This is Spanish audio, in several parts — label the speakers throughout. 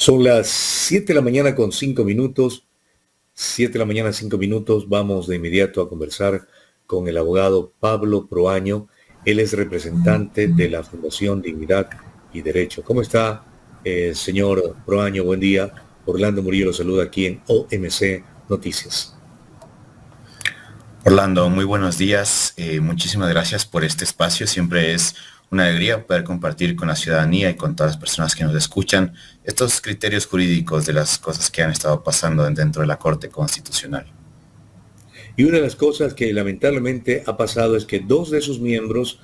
Speaker 1: Son las 7 de la mañana con 5 minutos. 7 de la mañana, 5 minutos. Vamos de inmediato a conversar con el abogado Pablo Proaño. Él es representante de la Fundación Dignidad y Derecho. ¿Cómo está, señor Proaño? Buen día. Orlando Murillo lo saluda aquí en OMC Noticias.
Speaker 2: Orlando, muy buenos días. Muchísimas gracias por este espacio. Siempre es una alegría poder compartir con la ciudadanía y con todas las personas que nos escuchan estos criterios jurídicos de las cosas que han estado pasando dentro de la Corte Constitucional.
Speaker 1: Y una de las cosas que lamentablemente ha pasado es que dos de sus miembros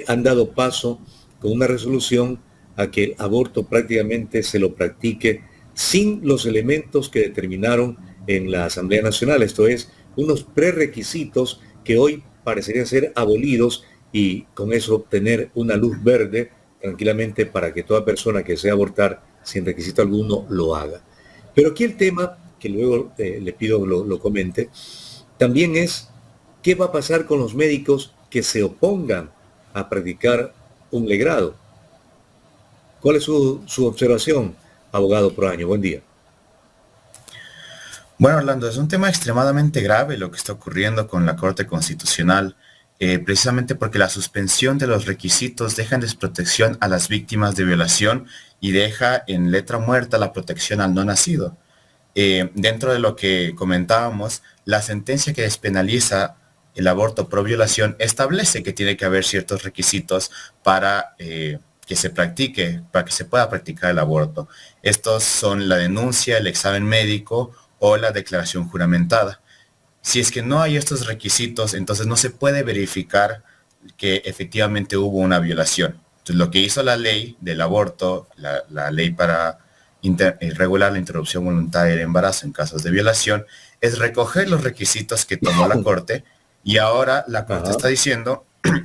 Speaker 1: han dado paso con una resolución a que el aborto prácticamente se lo practique sin los elementos que determinaron en la Asamblea Nacional. Esto es, unos prerequisitos que hoy parecerían ser abolidos y con eso obtener una luz verde tranquilamente para que toda persona que desea abortar sin requisito alguno lo haga. Pero aquí el tema, que luego le pido lo comente, también es qué va a pasar con los médicos que se opongan a practicar un legrado. ¿Cuál es su observación, abogado Proaño? Buen día.
Speaker 2: Bueno, Orlando, es un tema extremadamente grave lo que está ocurriendo con la Corte Constitucional, precisamente porque la suspensión de los requisitos deja en desprotección a las víctimas de violación y deja en letra muerta la protección al no nacido. Dentro de lo que comentábamos, la sentencia que despenaliza el aborto pro violación establece que tiene que haber ciertos requisitos para que se practique, para que se pueda practicar el aborto. Estos son la denuncia, el examen médico o la declaración juramentada. Si es que no hay estos requisitos, entonces no se puede verificar que efectivamente hubo una violación. Entonces lo que hizo la ley del aborto, la ley para regular la interrupción voluntaria del embarazo en casos de violación, es recoger los requisitos que tomó la Corte y ahora la Corte está diciendo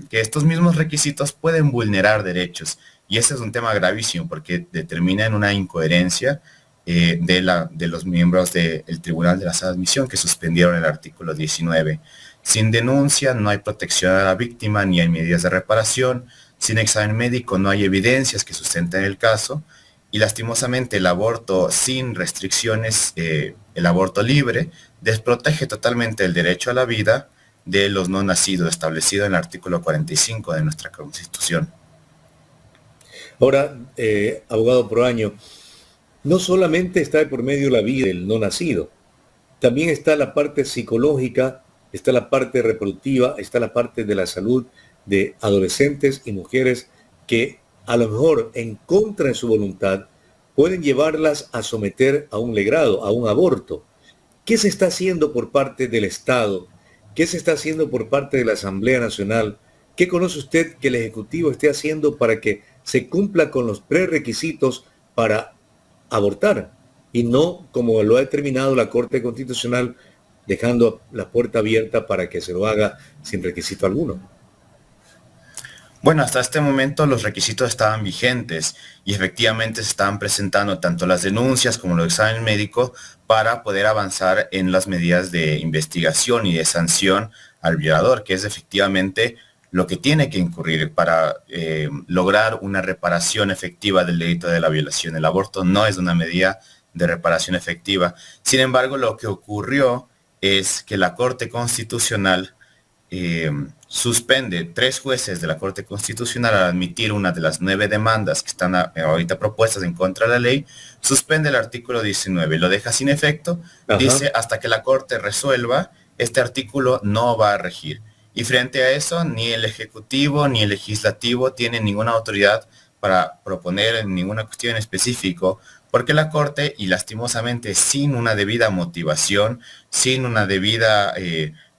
Speaker 2: que estos mismos requisitos pueden vulnerar derechos. Y ese es un tema gravísimo porque determina en una incoherencia de los miembros del Tribunal de la Sala de Admisión que suspendieron el artículo 19. Sin denuncia no hay protección a la víctima ni hay medidas de reparación. Sin examen médico no hay evidencias que sustenten el caso. Y lastimosamente el aborto sin restricciones, el aborto libre, desprotege totalmente el derecho a la vida de los no nacidos, establecido en el artículo 45 de nuestra Constitución.
Speaker 1: Ahora, abogado Proaño, no solamente está de por medio la vida del no nacido, también está la parte psicológica, está la parte reproductiva, está la parte de la salud de adolescentes y mujeres que a lo mejor en contra de su voluntad pueden llevarlas a someter a un legrado, a un aborto. ¿Qué se está haciendo por parte del Estado? ¿Qué se está haciendo por parte de la Asamblea Nacional? ¿Qué conoce usted que el Ejecutivo esté haciendo para que se cumpla con los prerequisitos para abortar y no como lo ha determinado la Corte Constitucional, dejando la puerta abierta para que se lo haga sin requisito alguno?
Speaker 2: Bueno, hasta este momento los requisitos estaban vigentes y efectivamente se estaban presentando tanto las denuncias como los exámenes médicos para poder avanzar en las medidas de investigación y de sanción al violador, que es efectivamente lo que tiene que incurrir para lograr una reparación efectiva del delito de la violación. El aborto no es una medida de reparación efectiva. Sin embargo, lo que ocurrió es que la Corte Constitucional suspende 3 jueces de la Corte Constitucional al admitir una de las 9 demandas que están ahorita propuestas en contra de la ley, suspende el artículo 19, lo deja sin efecto. Dice hasta que la Corte resuelva, este artículo no va a regir. Y frente a eso, ni el Ejecutivo ni el Legislativo tienen ninguna autoridad para proponer ninguna cuestión en específico, porque la Corte, y lastimosamente sin una debida motivación, sin una debida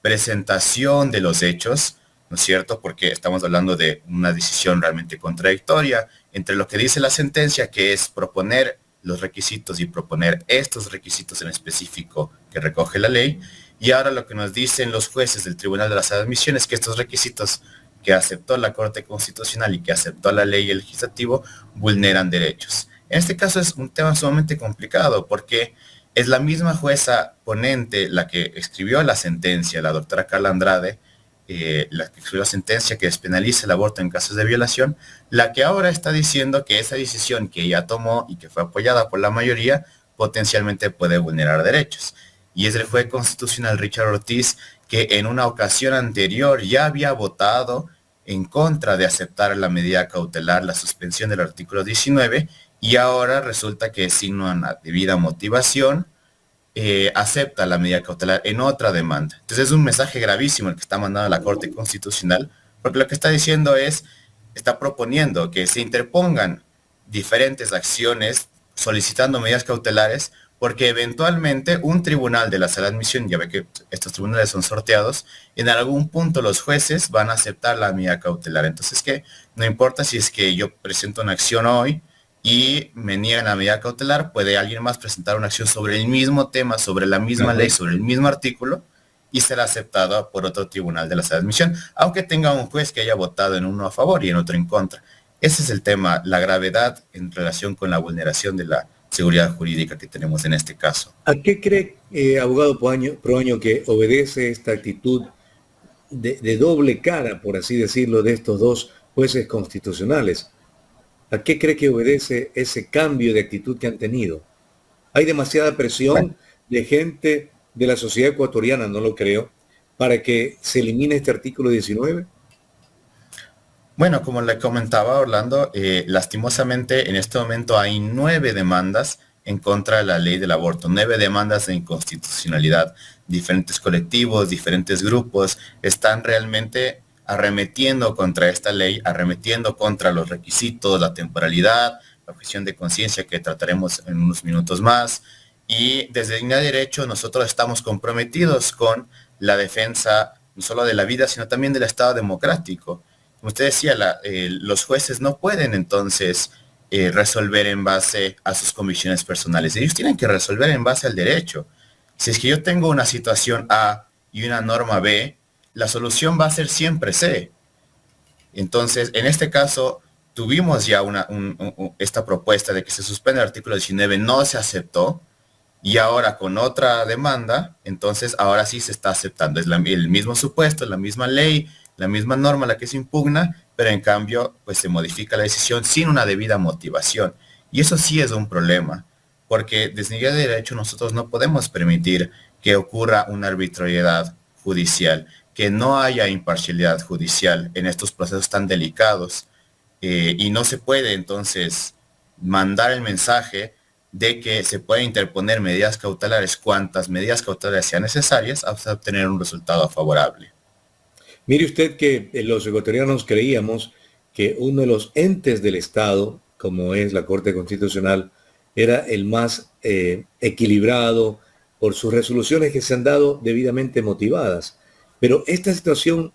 Speaker 2: presentación de los hechos, ¿no es cierto? Porque estamos hablando de una decisión realmente contradictoria entre lo que dice la sentencia, que es proponer los requisitos y proponer estos requisitos en específico que recoge la ley, y ahora lo que nos dicen los jueces del Tribunal de las Admisiones, que estos requisitos que aceptó la Corte Constitucional y que aceptó la ley y el legislativo vulneran derechos. En este caso es un tema sumamente complicado porque es la misma jueza ponente la que escribió la sentencia, la doctora Carla Andrade, la que fue la sentencia que despenaliza el aborto en casos de violación, la que ahora está diciendo que esa decisión que ella tomó y que fue apoyada por la mayoría potencialmente puede vulnerar derechos. Y es el juez constitucional Richard Ortiz, que en una ocasión anterior ya había votado en contra de aceptar la medida cautelar, la suspensión del artículo 19, y ahora resulta que sin una debida motivación acepta la medida cautelar en otra demanda. Entonces es un mensaje gravísimo el que está mandando la Corte Constitucional, porque lo que está diciendo es, está proponiendo que se interpongan diferentes acciones solicitando medidas cautelares, porque eventualmente un tribunal de la sala de admisión, ya ve que estos tribunales son sorteados, en algún punto los jueces van a aceptar la medida cautelar. Entonces, que no importa si es que yo presento una acción hoy y me niegan la medida cautelar, puede alguien más presentar una acción sobre el mismo tema, sobre la misma ley, sobre el mismo artículo, y será aceptada por otro tribunal de la sala de admisión, aunque tenga un juez que haya votado en uno a favor y en otro en contra. Ese es el tema, la gravedad en relación con la vulneración de la seguridad jurídica que tenemos en este caso.
Speaker 1: ¿A qué cree, abogado Proaño, que obedece esta actitud de doble cara, por así decirlo, de estos dos jueces constitucionales? ¿A qué cree que obedece ese cambio de actitud que han tenido? ¿Hay demasiada presión de gente de la sociedad ecuatoriana, no lo creo, para que se elimine este artículo 19?
Speaker 2: Bueno, como le comentaba Orlando, lastimosamente en este momento hay 9 demandas en contra de la ley del aborto, 9 demandas de inconstitucionalidad. Diferentes colectivos, diferentes grupos están realmente arremetiendo contra esta ley, arremetiendo contra los requisitos, la temporalidad, la objeción de conciencia que trataremos en unos minutos más. Y desde Digna Derecho nosotros estamos comprometidos con la defensa no solo de la vida, sino también del Estado democrático. Como usted decía, los jueces no pueden entonces resolver en base a sus convicciones personales. Ellos tienen que resolver en base al derecho. Si es que yo tengo una situación A y una norma B, la solución va a ser siempre C. Entonces, en este caso, tuvimos ya esta propuesta de que se suspenda el artículo 19, no se aceptó, y ahora con otra demanda, entonces ahora sí se está aceptando. Es el mismo supuesto, la misma ley, la misma norma la que se impugna, pero en cambio pues se modifica la decisión sin una debida motivación. Y eso sí es un problema, porque desde Digna Derecho nosotros no podemos permitir que ocurra una arbitrariedad judicial, que no haya imparcialidad judicial en estos procesos tan delicados, y no se puede entonces mandar el mensaje de que se puede interponer medidas cautelares, cuantas medidas cautelares sean necesarias hasta obtener un resultado favorable.
Speaker 1: Mire usted que los ecuatorianos creíamos que uno de los entes del Estado, como es la Corte Constitucional, era el más equilibrado por sus resoluciones que se han dado debidamente motivadas. Pero esta situación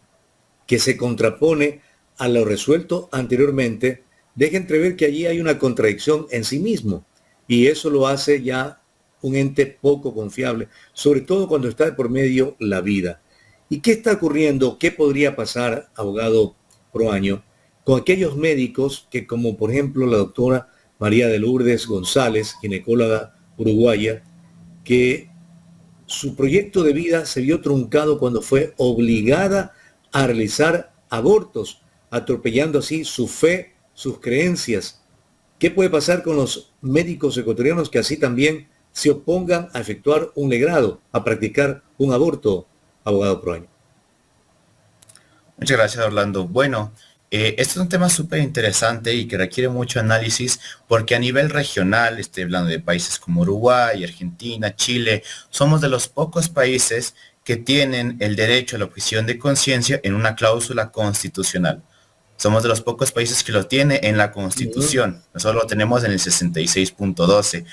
Speaker 1: que se contrapone a lo resuelto anteriormente deja entrever que allí hay una contradicción en sí mismo, y eso lo hace ya un ente poco confiable, sobre todo cuando está de por medio la vida. ¿Y qué está ocurriendo? ¿Qué podría pasar, abogado Proaño, con aquellos médicos que, como por ejemplo la doctora María de Lourdes González, ginecóloga uruguaya, que su proyecto de vida se vio truncado cuando fue obligada a realizar abortos, atropellando así su fe, sus creencias? ¿Qué puede pasar con los médicos ecuatorianos que así también se opongan a efectuar un legrado, a practicar un aborto, abogado Proaño?
Speaker 2: Muchas gracias, Orlando. Bueno, este es un tema súper interesante y que requiere mucho análisis porque a nivel regional, estoy hablando de países como Uruguay, Argentina, Chile, somos de los pocos países que tienen el derecho a la objeción de conciencia en una cláusula constitucional. Somos de los pocos países que lo tiene en la Constitución. Nosotros lo tenemos en el 66.12.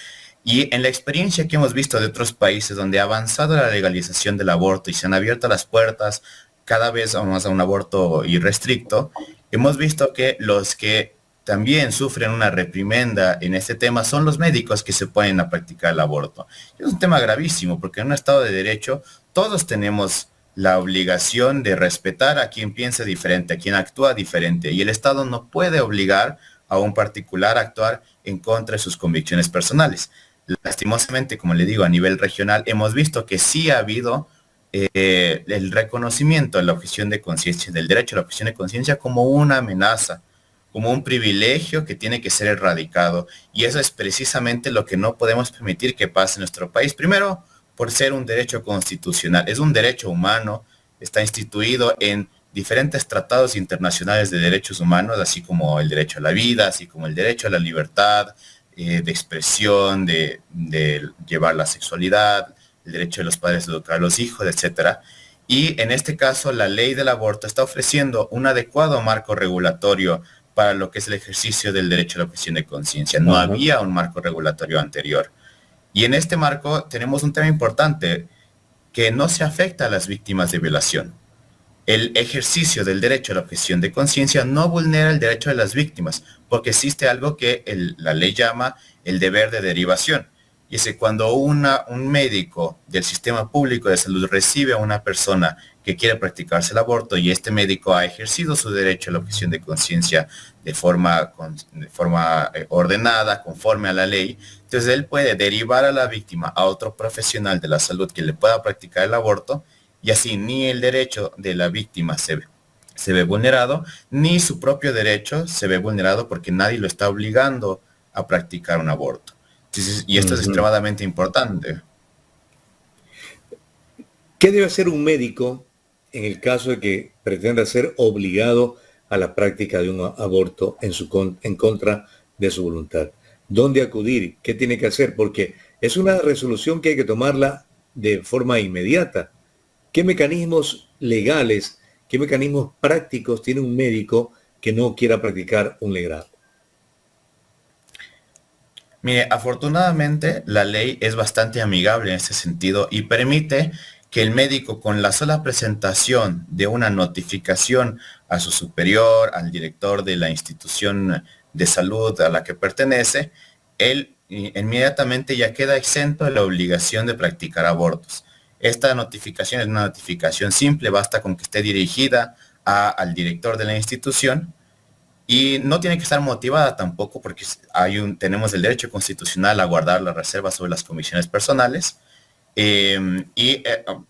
Speaker 2: Y en la experiencia que hemos visto de otros países donde ha avanzado la legalización del aborto y se han abierto las puertas cada vez más a un aborto irrestricto, hemos visto que los que también sufren una reprimenda en este tema son los médicos que se ponen a practicar el aborto. Es un tema gravísimo porque en un Estado de Derecho todos tenemos la obligación de respetar a quien piensa diferente, a quien actúa diferente, y el Estado no puede obligar a un particular a actuar en contra de sus convicciones personales. Lastimosamente, como le digo, a nivel regional hemos visto que sí ha habido el reconocimiento de la objeción de conciencia, del derecho a la objeción de conciencia como una amenaza, como un privilegio que tiene que ser erradicado. Y eso es precisamente lo que no podemos permitir que pase en nuestro país. Primero, por ser un derecho constitucional, es un derecho humano, está instituido en diferentes tratados internacionales de derechos humanos, así como el derecho a la vida, así como el derecho a la libertad de expresión, de llevar la sexualidad, el derecho de los padres de educar a los hijos, etcétera. Y en este caso, la ley del aborto está ofreciendo un adecuado marco regulatorio para lo que es el ejercicio del derecho a la objeción de conciencia. No había un marco regulatorio anterior. Y en este marco tenemos un tema importante que no se afecta a las víctimas de violación. El ejercicio del derecho a la objeción de conciencia no vulnera el derecho de las víctimas, porque existe algo que la ley llama el deber de derivación. Y es que cuando un médico del sistema público de salud recibe a una persona que quiere practicarse el aborto y este médico ha ejercido su derecho a la objeción de conciencia de forma ordenada, conforme a la ley, entonces él puede derivar a la víctima a otro profesional de la salud que le pueda practicar el aborto, y así ni el derecho de la víctima se ve vulnerado, ni su propio derecho se ve vulnerado porque nadie lo está obligando a practicar un aborto. Entonces, y esto es extremadamente importante.
Speaker 1: ¿Qué debe hacer un médico en el caso de que pretenda ser obligado a la práctica de un aborto en contra de su voluntad? ¿Dónde acudir? ¿Qué tiene que hacer? Porque es una resolución que hay que tomarla de forma inmediata. ¿Qué mecanismos legales, qué mecanismos prácticos tiene un médico que no quiera practicar un legrado?
Speaker 2: Mire, afortunadamente la ley es bastante amigable en este sentido y permite que el médico, con la sola presentación de una notificación a su superior, al director de la institución de salud a la que pertenece, él inmediatamente ya queda exento de la obligación de practicar abortos. Esta notificación es una notificación simple, basta con que esté dirigida al director de la institución y no tiene que estar motivada tampoco porque tenemos el derecho constitucional a guardar la reserva sobre las comisiones personales.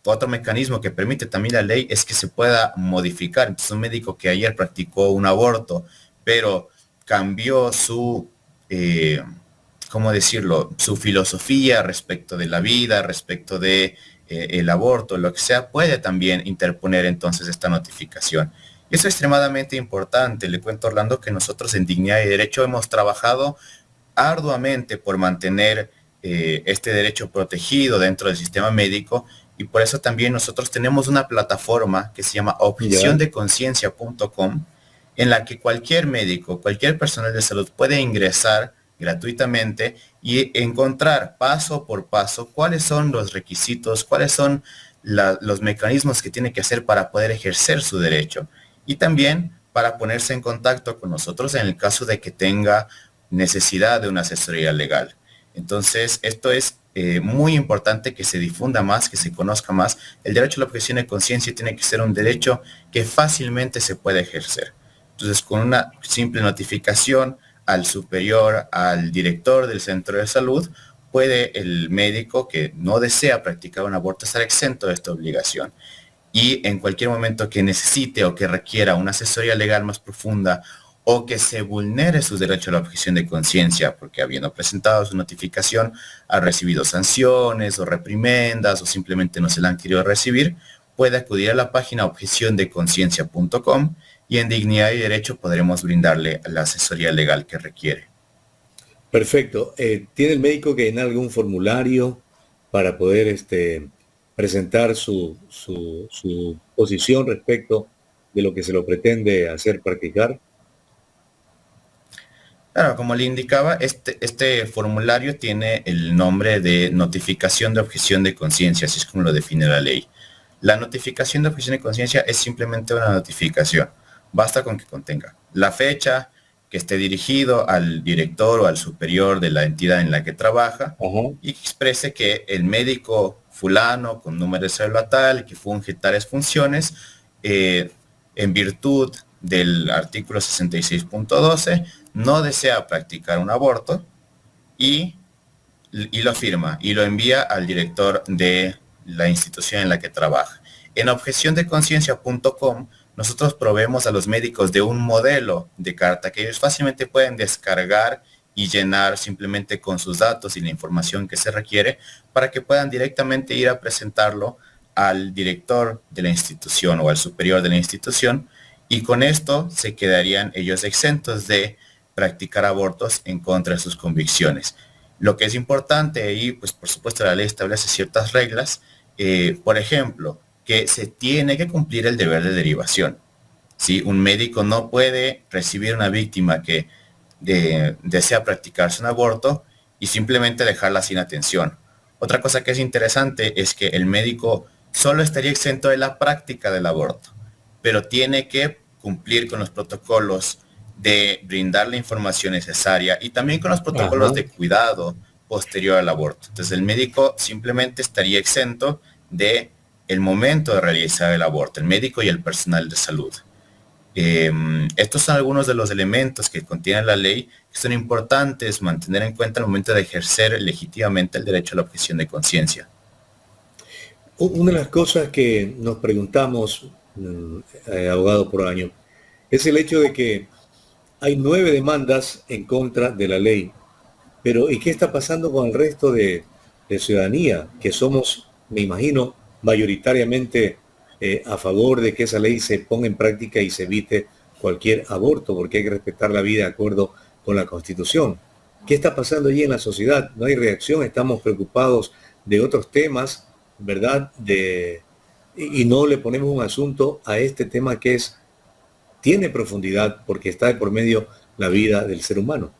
Speaker 2: Otro mecanismo que permite también la ley es que se pueda modificar. Entonces, un médico que ayer practicó un aborto, pero cambió ¿cómo decirlo? Su filosofía respecto de la vida, respecto de el aborto, lo que sea, puede también interponer entonces esta notificación. Y eso es extremadamente importante. Le cuento, Orlando, que nosotros en Dignidad y Derecho hemos trabajado arduamente por mantener este derecho protegido dentro del sistema médico, y por eso también nosotros tenemos una plataforma que se llama objeciondeconciencia.com, en la que cualquier médico, cualquier personal de salud puede ingresar gratuitamente y encontrar paso por paso cuáles son los requisitos, cuáles son los mecanismos que tiene que hacer para poder ejercer su derecho, y también para ponerse en contacto con nosotros en el caso de que tenga necesidad de una asesoría legal. Entonces, esto es muy importante que se difunda más, que se conozca más. El derecho a la objeción de conciencia tiene que ser un derecho que fácilmente se puede ejercer. Entonces, con una simple notificación al superior, al director del centro de salud, puede el médico que no desea practicar un aborto estar exento de esta obligación. Y en cualquier momento que necesite o que requiera una asesoría legal más profunda, o que se vulnere su derecho a la objeción de conciencia, porque habiendo presentado su notificación ha recibido sanciones o reprimendas o simplemente no se la han querido recibir, puede acudir a la página objeciondeconciencia.com y en Dignidad y Derecho podremos brindarle la asesoría legal que requiere.
Speaker 1: Perfecto. ¿Tiene el médico que llenar algún formulario para poder presentar su posición respecto de lo que se lo pretende hacer practicar?
Speaker 2: Claro, como le indicaba, este formulario tiene el nombre de notificación de objeción de conciencia, así es como lo define la ley. La notificación de objeción de conciencia es simplemente una notificación. Basta con que contenga la fecha, que esté dirigido al director o al superior de la entidad en la que trabaja, y que exprese que el médico fulano con número de cédula tal, que funge tales funciones, en virtud del artículo 66.12, no desea practicar un aborto, y lo firma y lo envía al director de la institución en la que trabaja. En objeciondeconciencia.com nosotros proveemos a los médicos de un modelo de carta que ellos fácilmente pueden descargar y llenar simplemente con sus datos y la información que se requiere para que puedan directamente ir a presentarlo al director de la institución o al superior de la institución, y con esto se quedarían ellos exentos de practicar abortos en contra de sus convicciones. Lo que es importante ahí, pues por supuesto la ley establece ciertas reglas, por ejemplo, que se tiene que cumplir el deber de derivación. ¿Sí? Un médico no puede recibir una víctima que desea practicarse un aborto y simplemente dejarla sin atención. Otra cosa que es interesante es que el médico solo estaría exento de la práctica del aborto, pero tiene que cumplir con los protocolos de brindar la información necesaria y también con los protocolos de cuidado posterior al aborto. Entonces el médico simplemente estaría exento de el momento de realizar el aborto, el médico y el personal de salud. Estos son algunos de los elementos que contiene la ley que son importantes mantener en cuenta al momento de ejercer legítimamente el derecho a la objeción de conciencia.
Speaker 1: Una de las cosas que nos preguntamos, abogado Proaño, es el hecho de que hay 9 demandas en contra de la ley. Pero ¿y qué está pasando con el resto de ciudadanía? Que somos, me imagino, mayoritariamente a favor de que esa ley se ponga en práctica y se evite cualquier aborto, porque hay que respetar la vida de acuerdo con la Constitución. ¿Qué está pasando allí en la sociedad? No hay reacción, estamos preocupados de otros temas, ¿verdad? Y no le ponemos un asunto a este tema que tiene profundidad porque está de por medio la vida del ser humano.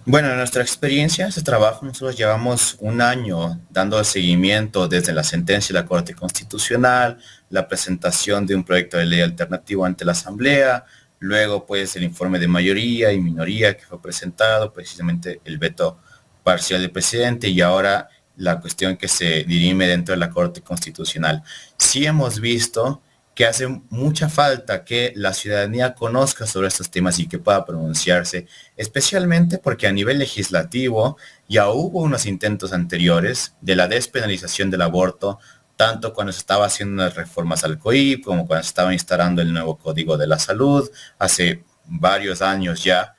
Speaker 2: Bueno, en nuestra experiencia, ese trabajo, nosotros llevamos un año dando seguimiento desde la sentencia de la Corte Constitucional, la presentación de un proyecto de ley alternativo ante la Asamblea, luego pues el informe de mayoría y minoría que fue presentado, precisamente el veto parcial del presidente y ahora la cuestión que se dirime dentro de la Corte Constitucional. Sí hemos visto que hace mucha falta que la ciudadanía conozca sobre estos temas y que pueda pronunciarse, especialmente porque a nivel legislativo ya hubo unos intentos anteriores de la despenalización del aborto, tanto cuando se estaba haciendo unas reformas al COIP, como cuando se estaba instalando el nuevo Código de la Salud, hace varios años ya,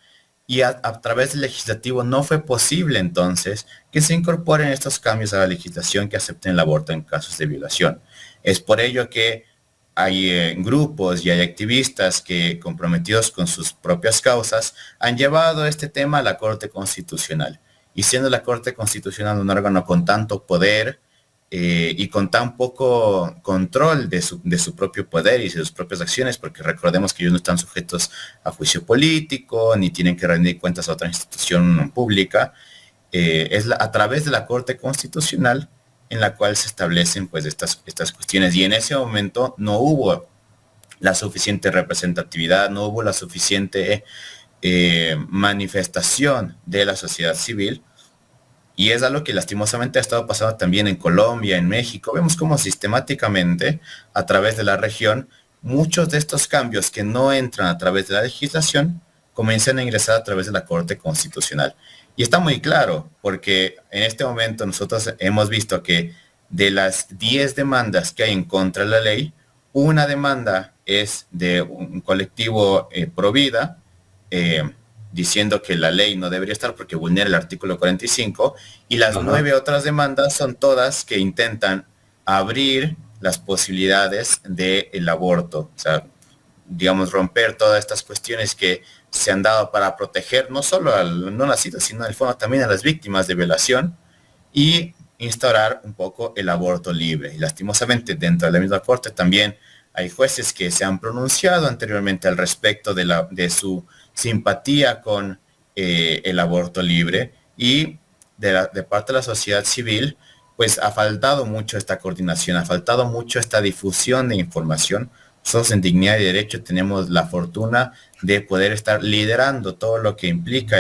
Speaker 2: y a través del legislativo no fue posible entonces que se incorporen estos cambios a la legislación que acepten el aborto en casos de violación. Es por ello que hay grupos y hay activistas que, comprometidos con sus propias causas, han llevado este tema a la Corte Constitucional. Y siendo la Corte Constitucional un órgano con tanto poder y con tan poco control de su propio poder y de sus propias acciones, porque recordemos que ellos no están sujetos a juicio político, ni tienen que rendir cuentas a otra institución pública, a través de la Corte Constitucional en la cual se establecen pues estas cuestiones, y en ese momento no hubo la suficiente representatividad, no hubo la suficiente manifestación de la sociedad civil, y es algo que lastimosamente ha estado pasando también en Colombia, en México. Vemos cómo sistemáticamente a través de la región muchos de estos cambios que no entran a través de la legislación comienzan a ingresar a través de la Corte Constitucional. Y está muy claro, porque en este momento nosotros hemos visto que de las 10 demandas que hay en contra de la ley, una demanda es de un colectivo pro vida, diciendo que la ley no debería estar porque vulnera el artículo 45, y las 9 otras demandas son todas que intentan abrir las posibilidades del aborto. O sea, digamos, romper todas estas cuestiones que se han dado para proteger no solo al no nacido, sino en el fondo también a las víctimas de violación, y instaurar un poco el aborto libre. Y lastimosamente dentro de la misma Corte también hay jueces que se han pronunciado anteriormente al respecto de su simpatía con el aborto libre, y de parte de la sociedad civil pues ha faltado mucho esta coordinación, ha faltado mucho esta difusión de información. Nosotros en Dignidad y Derecho tenemos la fortuna de poder estar liderando todo lo que implica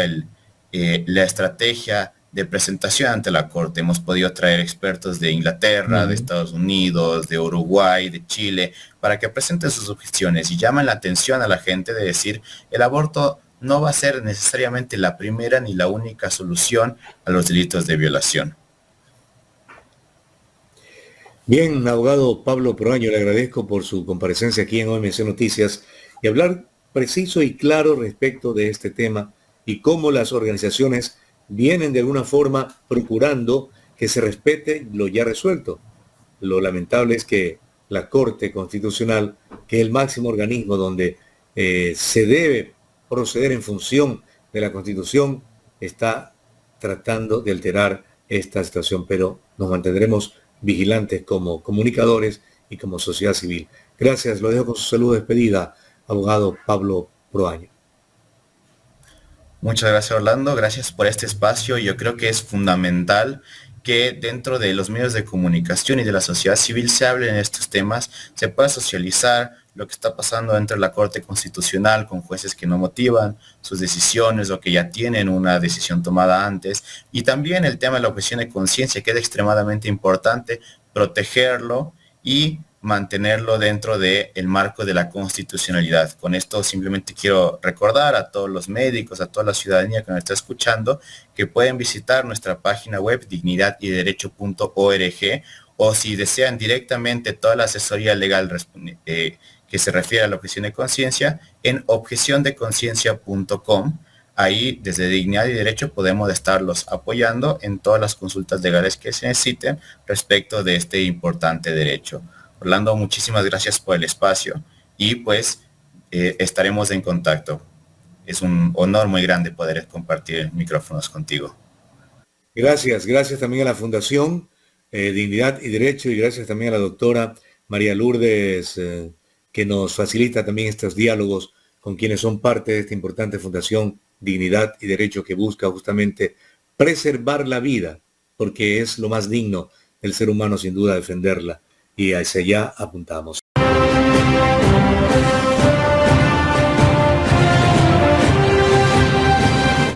Speaker 2: la estrategia de presentación ante la Corte. Hemos podido traer expertos de Inglaterra, de Estados Unidos, de Uruguay, de Chile, para que presenten sus objeciones y llamen la atención a la gente de decir, el aborto no va a ser necesariamente la primera ni la única solución a los delitos de violación.
Speaker 1: Bien, abogado Pablo Proaño, le agradezco por su comparecencia aquí en OMC Noticias y hablar preciso y claro respecto de este tema y cómo las organizaciones vienen de alguna forma procurando que se respete lo ya resuelto. Lo lamentable es que la Corte Constitucional, que es el máximo organismo donde se debe proceder en función de la Constitución, está tratando de alterar esta situación, pero nos mantendremos vigilantes como comunicadores y como sociedad civil. Gracias, lo dejo con su saludo de despedida, abogado Pablo Proaño.
Speaker 2: Muchas gracias, Orlando. Gracias por este espacio. Yo creo que es fundamental que dentro de los medios de comunicación y de la sociedad civil se hablen estos temas, se pueda socializar lo que está pasando dentro de la Corte Constitucional con jueces que no motivan sus decisiones o que ya tienen una decisión tomada antes. Y también el tema de la objeción de conciencia, que es extremadamente importante protegerlo y mantenerlo dentro del marco de la constitucionalidad. Con esto simplemente quiero recordar a todos los médicos, a toda la ciudadanía que nos está escuchando, que pueden visitar nuestra página web dignidadyderecho.org, o si desean directamente toda la asesoría legal que se refiere a la objeción de conciencia, en objeciondeconciencia.com. Ahí, desde Dignidad y Derecho, podemos estarlos apoyando en todas las consultas legales que se necesiten respecto de este importante derecho. Orlando, muchísimas gracias por el espacio y pues estaremos en contacto. Es un honor muy grande poder compartir micrófonos contigo.
Speaker 1: Gracias, gracias también a la Fundación Dignidad y Derecho y gracias también a la doctora María Lourdes, que nos facilita también estos diálogos con quienes son parte de esta importante Fundación Dignidad y Derecho que busca justamente preservar la vida, porque es lo más digno del ser humano, sin duda, defenderla. Y hacia allá apuntamos.